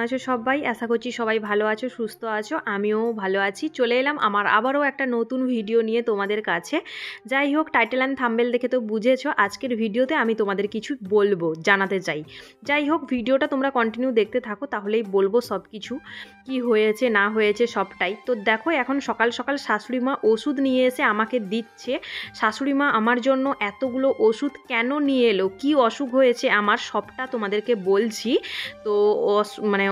আছো সবাই? আশা করছি সবাই ভালো আছো, সুস্থ আছো। আমিও ভালো আছি। চলে এলাম আমার আবারও একটা নতুন ভিডিও নিয়ে তোমাদের কাছে। যাই হোক, টাইটেল অ্যান্ড থাম্বনেল দেখে তো বুঝেছো আজকের ভিডিওতে আমি তোমাদের কিছু বলবো, জানাতে চাই। যাই হোক, ভিডিওটা তোমরা কন্টিনিউ দেখতে থাকো, তাহলেই বলবো সব কিছু কি হয়েছে না হয়েছে সবটাই। তো দেখো, এখন সকাল সকাল শাশুড়ি মা ওষুধ নিয়ে এসে আমাকে দিচ্ছে। শাশুড়ি মা আমার জন্য এতগুলো ওষুধ কেন নিয়ে এলো, কি অসুখ হয়েছে আমার, সবটা তোমাদেরকে বলছি। তো মানে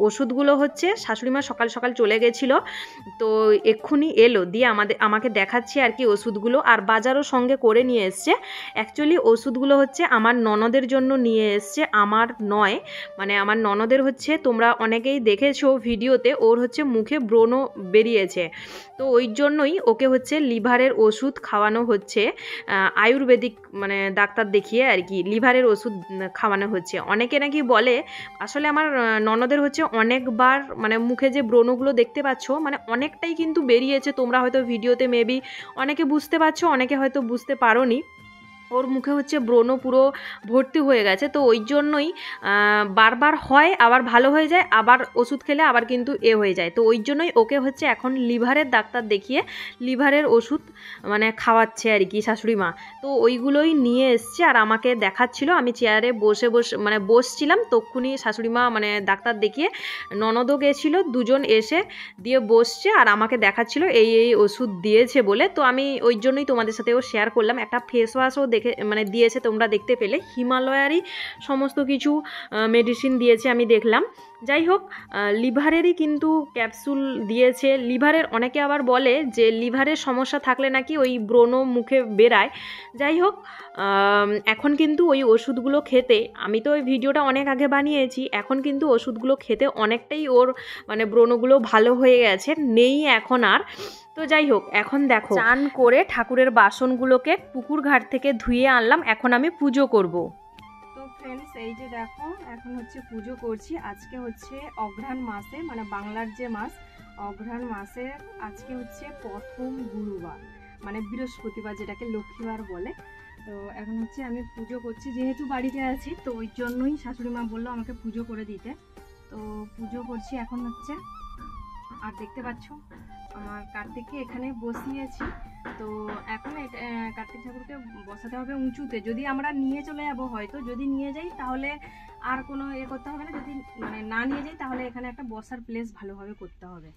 ওষুধগুলো হচ্ছে শাশুড়িমা সকাল সকাল চলে গেছিলো, তো এক্ষুনি এলো, দিয়ে আমাকে দেখাচ্ছে আর কি ওষুধগুলো, আর বাজারও সঙ্গে করে নিয়ে এসছে। অ্যাকচুয়ালি ওষুধগুলো হচ্ছে আমার ননদের জন্য নিয়ে এসছে, আমার নয়। মানে আমার ননদের হচ্ছে, তোমরা অনেকেই দেখেছো ভিডিওতে, ওর হচ্ছে মুখে ব্রণ বেরিয়েছে, তো ওই জন্যই ওকে হচ্ছে লিভারের ওষুধ খাওয়ানো হচ্ছে। আয়ুর্বেদিক মানে ডাক্তার দেখিয়ে আর কি লিভারের ওষুধ খাওয়ানো হচ্ছে। অনেকে নাকি বলে, আসলে আমার ননদের হচ্ছে অনেকবার মানে মুখে যে ব্রণগুলো দেখতে পাচ্ছ, মানে অনেকটাই কিন্তু বেরিয়েছে। তোমরা হয়তো ভিডিওতে মেবি অনেকে বুঝতে পারছো, অনেকে হয়তো বুঝতে পারোনি। ওর মুখে হচ্ছে ব্রণ পুরো ভর্তি হয়ে গেছে, তো ওই জন্যই বারবার হয়, আবার ভালো হয়ে যায়, আবার ওষুধ খেলে আবার কিন্তু হয়ে যায়। তো ওই জন্যই ওকে হচ্ছে এখন লিভারের ডাক্তার দেখিয়ে লিভারের ওষুধ মানে খাওয়াচ্ছে আর কি শাশুড়ি মা। তো ওইগুলোই নিয়ে এসছে আর আমাকে দেখাচ্ছিল। আমি চেয়ারে বসে মানে বসছিলাম, তক্ষুনি শাশুড়ি মা মানে ডাক্তার দেখিয়ে ননদও গেছিলো, দুজন এসে দিয়ে বসছে আর আমাকে দেখাচ্ছিল এই ওষুধ দিয়েছে বলে। তো আমি ওই জন্যই তোমাদের সাথেও শেয়ার করলাম। একটা ফেস ওয়াশও দেখে মানে দিয়েছে, তোমরা দেখতে পেলে হিমালয়ারই সমস্ত কিছু মেডিসিন দিয়েছে আমি দেখলাম। যাই হোক, লিভারেরই কিন্তু ক্যাপসুল দিয়েছে। লিভারের অনেকে আবার বলে যে লিভারের সমস্যা থাকলে নাকি ওই ব্রণ মুখে বেরায়। যাই হোক, এখন কিন্তু ওই ওষুধগুলো খেতে, আমি তো ওই ভিডিওটা অনেক আগে বানিয়েছি, এখন কিন্তু ওষুধগুলো খেতে অনেকটাই ওর মানে ব্রণগুলো ভালো হয়ে গেছে, নেই এখন আর। তো যাই হোক, এখন দেখো চান করে ঠাকুরের বাসনগুলোকে পুকুর ঘাট থেকে ধুয়ে আনলাম, এখন আমি পুজো করব। তো ফ্রেন্ডস, এই যে দেখো, এখন হচ্ছে পুজো করছি। আজকে হচ্ছে অঘ্রাণ মাসে, মানে বাংলার যে মাস, অঘ্রাণ মাসে আজকে হচ্ছে প্রথম গুরুবার, মানে বৃহস্পতিবার, যেটাকে লক্ষ্মীবার বলে। তো এখন হচ্ছে আমি পুজো করছি, যেহেতু বাড়িতে আছি তো ওই জন্যই শাশুড়ি মা বললো আমাকে পুজো করে দিতে। তো পুজো করছি এখন হচ্ছে। আর দেখতে পাচ্ছ আমার কার্তিককে এখানে বসিয়েছি। তো এখন কার্তিক ঠাকুরকে বসাতে হবে উঁচুতে। যদি আমরা নিয়ে চলে যাবো, হয়তো যদি নিয়ে যাই তাহলে আর কোনো করতে হবে না, যদি মানে না নিয়ে যাই তাহলে এখানে একটা বসার প্লেস ভালোভাবে করতে হবে।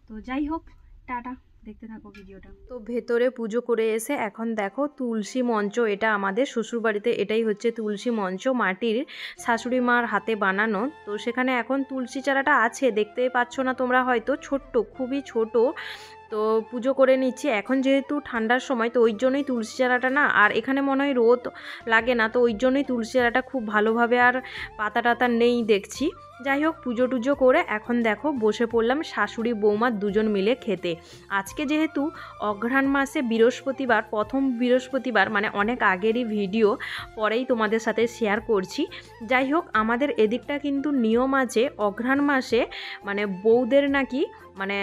তো যাই হোক, টাটা, দেখতে থাকো ভিডিওটা। তো ভেতরে পুজো করে এসে এখন দেখো তুলসী মঞ্চ, এটা আমাদের শ্বশুরবাড়িতে এটাই হচ্ছে তুলসী মঞ্চ, মাটির, শাশুড়ি মার হাতে বানানো। তো সেখানে এখন তুলসী চারাটা আছে, দেখতে পাচ্ছ না তোমরা হয়তো, ছোট্ট, খুবই ছোট। তো পুজো করে নিচ্ছি এখন, যেহেতু ঠান্ডার সময়, তো ওই জন্যই তুলসী চারাটা না, আর এখানে মনে হয় রোদ লাগে না, তো ওই জন্যই তুলসী চারাটা খুব ভালোভাবে আর পাতা টাতা নেই দেখছি। যাই হোক, পুজো টুজো করে এখন দেখো বসে পড়লাম শাশুড়ি বৌমা দুজন মিলে খেতে। আজকে যেহেতু অঘ্রাণ মাসে বৃহস্পতিবার, প্রথম বৃহস্পতিবার, মানে অনেক আগেরই ভিডিও, পরেই তোমাদের সাথে শেয়ার করছি। যাই হোক, আমাদের এদিকটা কিন্তু নিয়ম আছে অঘ্রাণ মাসে মানে বউদের নাকি মানে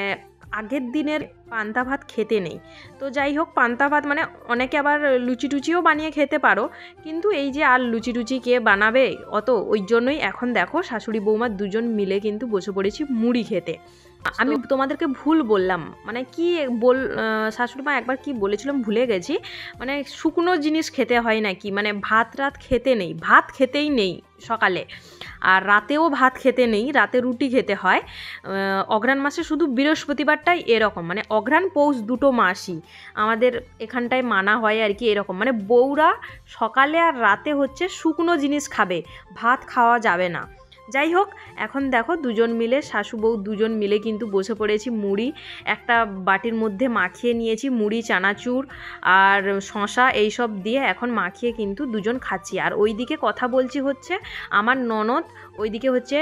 আগের দিনের পান্তা ভাত খেতে নেই। তো যাই হোক, পান্তা ভাত মানে অনেকে আবার লুচি টুচিও বানিয়ে খেতে পারো, কিন্তু এই যে আর লুচি টুচি কে বানাবে অত, ওই জন্যই এখন দেখো শাশুড়ি বৌমা দুজন মিলে কিন্তু বসে পড়েছি মুড়ি খেতে। আমি তোমাদেরকে ভুল বললাম, মানে কি শাশুড়ি মা একবার কি বলেছিলাম ভুলে গেছি, মানে শুকনো জিনিস খেতে হয় নাকি, মানে ভাত রাত খেতে নেই, ভাত খেতেই নেই সকালে, আর রাতেও ভাত খেতে নেই, রাতে রুটি খেতে হয়। অঘ্রাণ মাসে শুধু বৃহস্পতিবারটাই এরকম, মানে অঘ্রাণ পৌষ দুটো মাসই আমাদের এখানটায় মানা হয় আর কি এরকম, মানে বউরা সকালে আর রাতে হচ্ছে শুকনো জিনিস খাবে, ভাত খাওয়া যাবে না। যাই হোক, এখন দেখো দুজন মিলে, শাশু বউ দুজন মিলে কিন্তু বসে পড়েছি, মুড়ি একটা বাটির মধ্যে মাখিয়ে নিয়েছি, মুড়ি, চানাচুর আর শশা এইসব দিয়ে এখন মাখিয়ে কিন্তু দুজন খাচ্ছি। আর ওইদিকে কথা বলছি হচ্ছে আমার ননদ, ওইদিকে হচ্ছে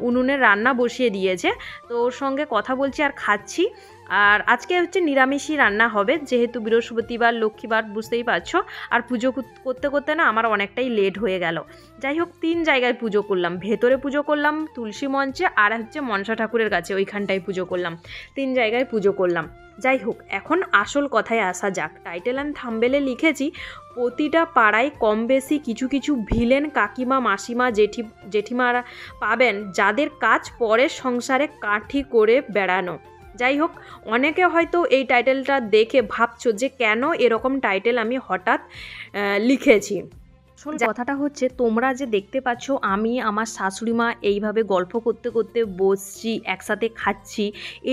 উনুনের রান্না বসিয়ে দিয়েছে, তো ওর সঙ্গে কথা বলছি আর খাচ্ছি। আর আজকে হচ্ছে নিরামিষই রান্না হবে, যেহেতু বৃহস্পতিবার লক্ষ্মীবার বুঝতেই পারছো। আর পুজো করতে করতে না আমার অনেকটাই লেট হয়ে গেল। যাই হোক 3 জায়গায় পুজো করলাম, ভেতরে পুজো করলাম তুলসী মঞ্চে, আর হচ্ছে মনসা ঠাকুরের কাছে ওইখানটায় পুজো করলাম, 3 জায়গায় পুজো করলাম। যাই হোক এখন আসল কথায় আসা যাক। টাইটেল অ্যান্ড থাম্বনেলে লিখেছি প্রতিটা পাড়ায় কম বেশি কিছু কিছু ভিলেন কাকিমা মাসিমা জেঠিমারা পাবেন, যাদের কাজ পরের সংসারে কাঠি করে বেড়ানো। যাই হোক অনেকে হয়তো এই টাইটেলটা দেখে ভাবছো যে কেন এরকম টাইটেল আমি হঠাৎ লিখেছি। আসল কথাটা হচ্ছে তোমরা যে দেখতে পাচ্ছ আমি আমার শাশুড়ি মা এইভাবে গল্প করতে করতে বসছি, একসাথে খাচ্ছি,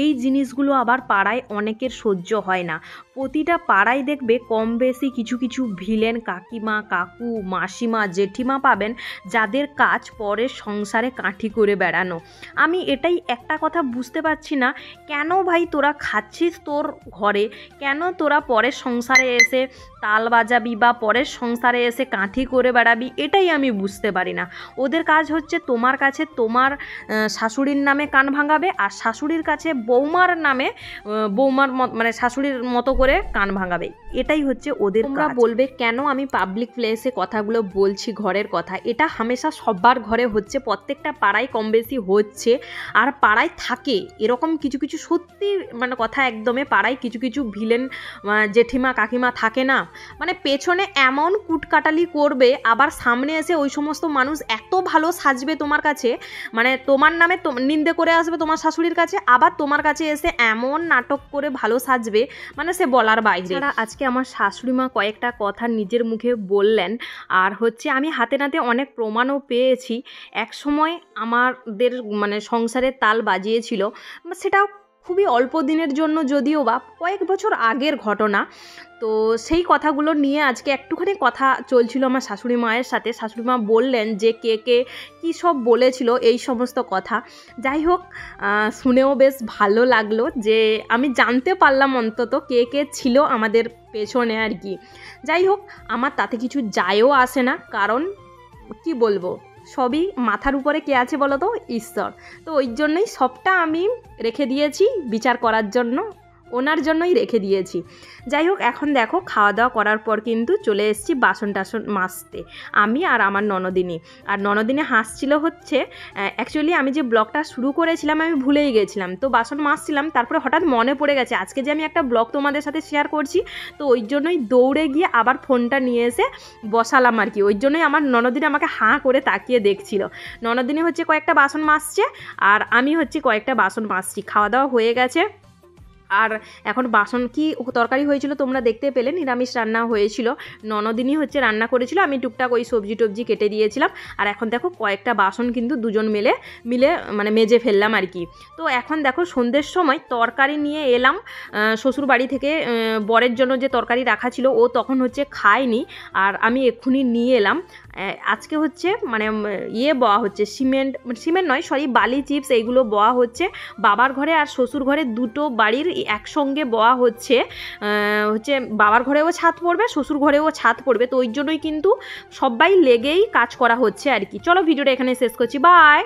এই জিনিসগুলো আবার পাড়ায় অনেকের সহ্য হয় না। প্রতিটা পাড়ায় দেখবে কম বেশি কিছু কিছু ভিলেন কাকিমা কাকু মাসিমা জেঠিমা পাবেন, যাদের কাজ পরের সংসারে কাঠি করে বেড়ানো। আমি এটাই একটা কথা বুঝতে পারছি না, কেন ভাই তোরা খাচ্ছিস তোর ঘরে, কেন তোরা পরের সংসারে এসে তাল বাজাবি বা পরের সংসারে এসে কাঠি করে বেড়াবি, এটাই আমি বুঝতে পারি না। ওদের কাজ হচ্ছে তোমার কাছে তোমার শাশুড়ির নামে কান ভাঙাবে, আর শাশুড়ির কাছে বৌমার নামে বৌমার মানে শাশুড়ির মতো করে কান ভাঙাবে, এটাই হচ্ছে ওদের। তোমরা বলবে কেন আমি পাবলিক প্লেসে কথাগুলো বলছি, ঘরের কথা, এটা হামেশা সবার ঘরে হচ্ছে, প্রত্যেকটা পাড়ায় কম বেশি হচ্ছে, আর পাড়ায় থাকে এরকম কিছু কিছু সত্যি মানে কথা একদমই, পাড়ায় কিছু কিছু ভিলেন জেঠিমা কাকিমা থাকে না, মানে পেছনে এমন কুটকাটালি করবে, আবার সামনে এসে ওই সমস্ত মানুষ এত ভালো সাজবে তোমার কাছে, মানে তোমার নামে নিন্দে করে আসবে তোমার শাশুড়ির কাছে, আবার তোমার কাছে এসে এমন নাটক করে ভালো সাজবে, মানে সে বলার বাইরে। আজকে আমার শাশুড়ি মা কয়েকটা কথা নিজের মুখে বললেন, আর হচ্ছে আমি হাতে নাতে অনেক প্রমাণও পেয়েছি। এক সময় আমাদের মানে সংসারের তাল বাজিয়েছিল, সেটাও খুবই অল্প দিনের জন্য, যদিও বা কয়েক বছর আগের ঘটনা। তো সেই কথাগুলো নিয়ে আজকে একটুখানি কথা চলছিল আমার শাশুড়ি মায়ের সাথে। শাশুড়ি মা বললেন যে কে কে কী সব বলেছিল এই সমস্ত কথা। যাই হোক শুনেও বেশ ভালো লাগলো যে আমি জানতে পারলাম অন্তত কে কে ছিল আমাদের পেছনে আর কি। যাই হোক আমার তাতে কিছু যায়ও আসে না, কারণ কি বলবো, সবই মাথার উপরে কে আছে বলো তো, ঈশ্বর। তো ওই জন্যই সবটা আমি রেখে দিয়েছি বিচার করার জন্য, ওনার জন্যই রেখে দিয়েছি। যাই হোক এখন দেখো খাওয়া দাওয়া করার পর কিন্তু চলে এসেছি বাসন টাসন মাজতে, আমি আর আমার ননদিনী। আর ননদিনী হাসছিল হচ্ছে, অ্যাকচুয়ালি আমি যে ব্লগটা শুরু করেছিলাম আমি ভুলেই গেছিলাম, তো বাসন মাজছিলাম, তারপরে হঠাৎ মনে পড়ে গেছে আজকে যে আমি একটা ব্লগ তোমাদের সাথে শেয়ার করছি, তো ওই জন্যই দৌড়ে গিয়ে আবার ফোনটা নিয়ে এসে বসালাম আর কি। ওই জন্যই আমার ননদিনী আমাকে হাঁ করে তাকিয়ে দেখছিল। ননদিনী হচ্ছে কয়েকটা বাসন মাজছে, আর আমি হচ্ছে কয়েকটা বাসন মাজছি। খাওয়া দাওয়া হয়ে গেছে, আর এখন বাসন কি তরকারি হয়েছিল তোমরা দেখতে পেলে, নিরামিষ রান্না হয়েছিল, ননদিনই হচ্ছে রান্না করেছিল, আমি টুকটাক ওই সবজি টবজি কেটে দিয়েছিলাম। আর এখন দেখো কয়েকটা বাসন কিন্তু দুজন মিলে মানে মেজে ফেললাম আর কি। তো এখন দেখো সন্ধ্যের সময় তরকারি নিয়ে এলাম শ্বশুর বাড়ি থেকে, বরের জন্য যে তরকারি রাখা ছিল ও তখন হচ্ছে খায়নি, আর আমি এক্ষুনি নিয়ে এলাম। আজকে হচ্ছে মানে বওয়া হচ্ছে সিমেন্ট নয় সরি বালি চিপস, এইগুলো বওয়া হচ্ছে বাবার ঘরে আর শ্বশুর ঘরে, দুটো বাড়ির একসঙ্গে বওয়া হচ্ছে। বাবার ঘরেও ছাদ পড়বে শ্বশুর ঘরেও ছাদ পড়বে, তো ওই জন্যই কিন্তু সবাই লেগেই কাজ করা হচ্ছে আর কি। চলো ভিডিওটা এখানে শেষ করছি, বাই।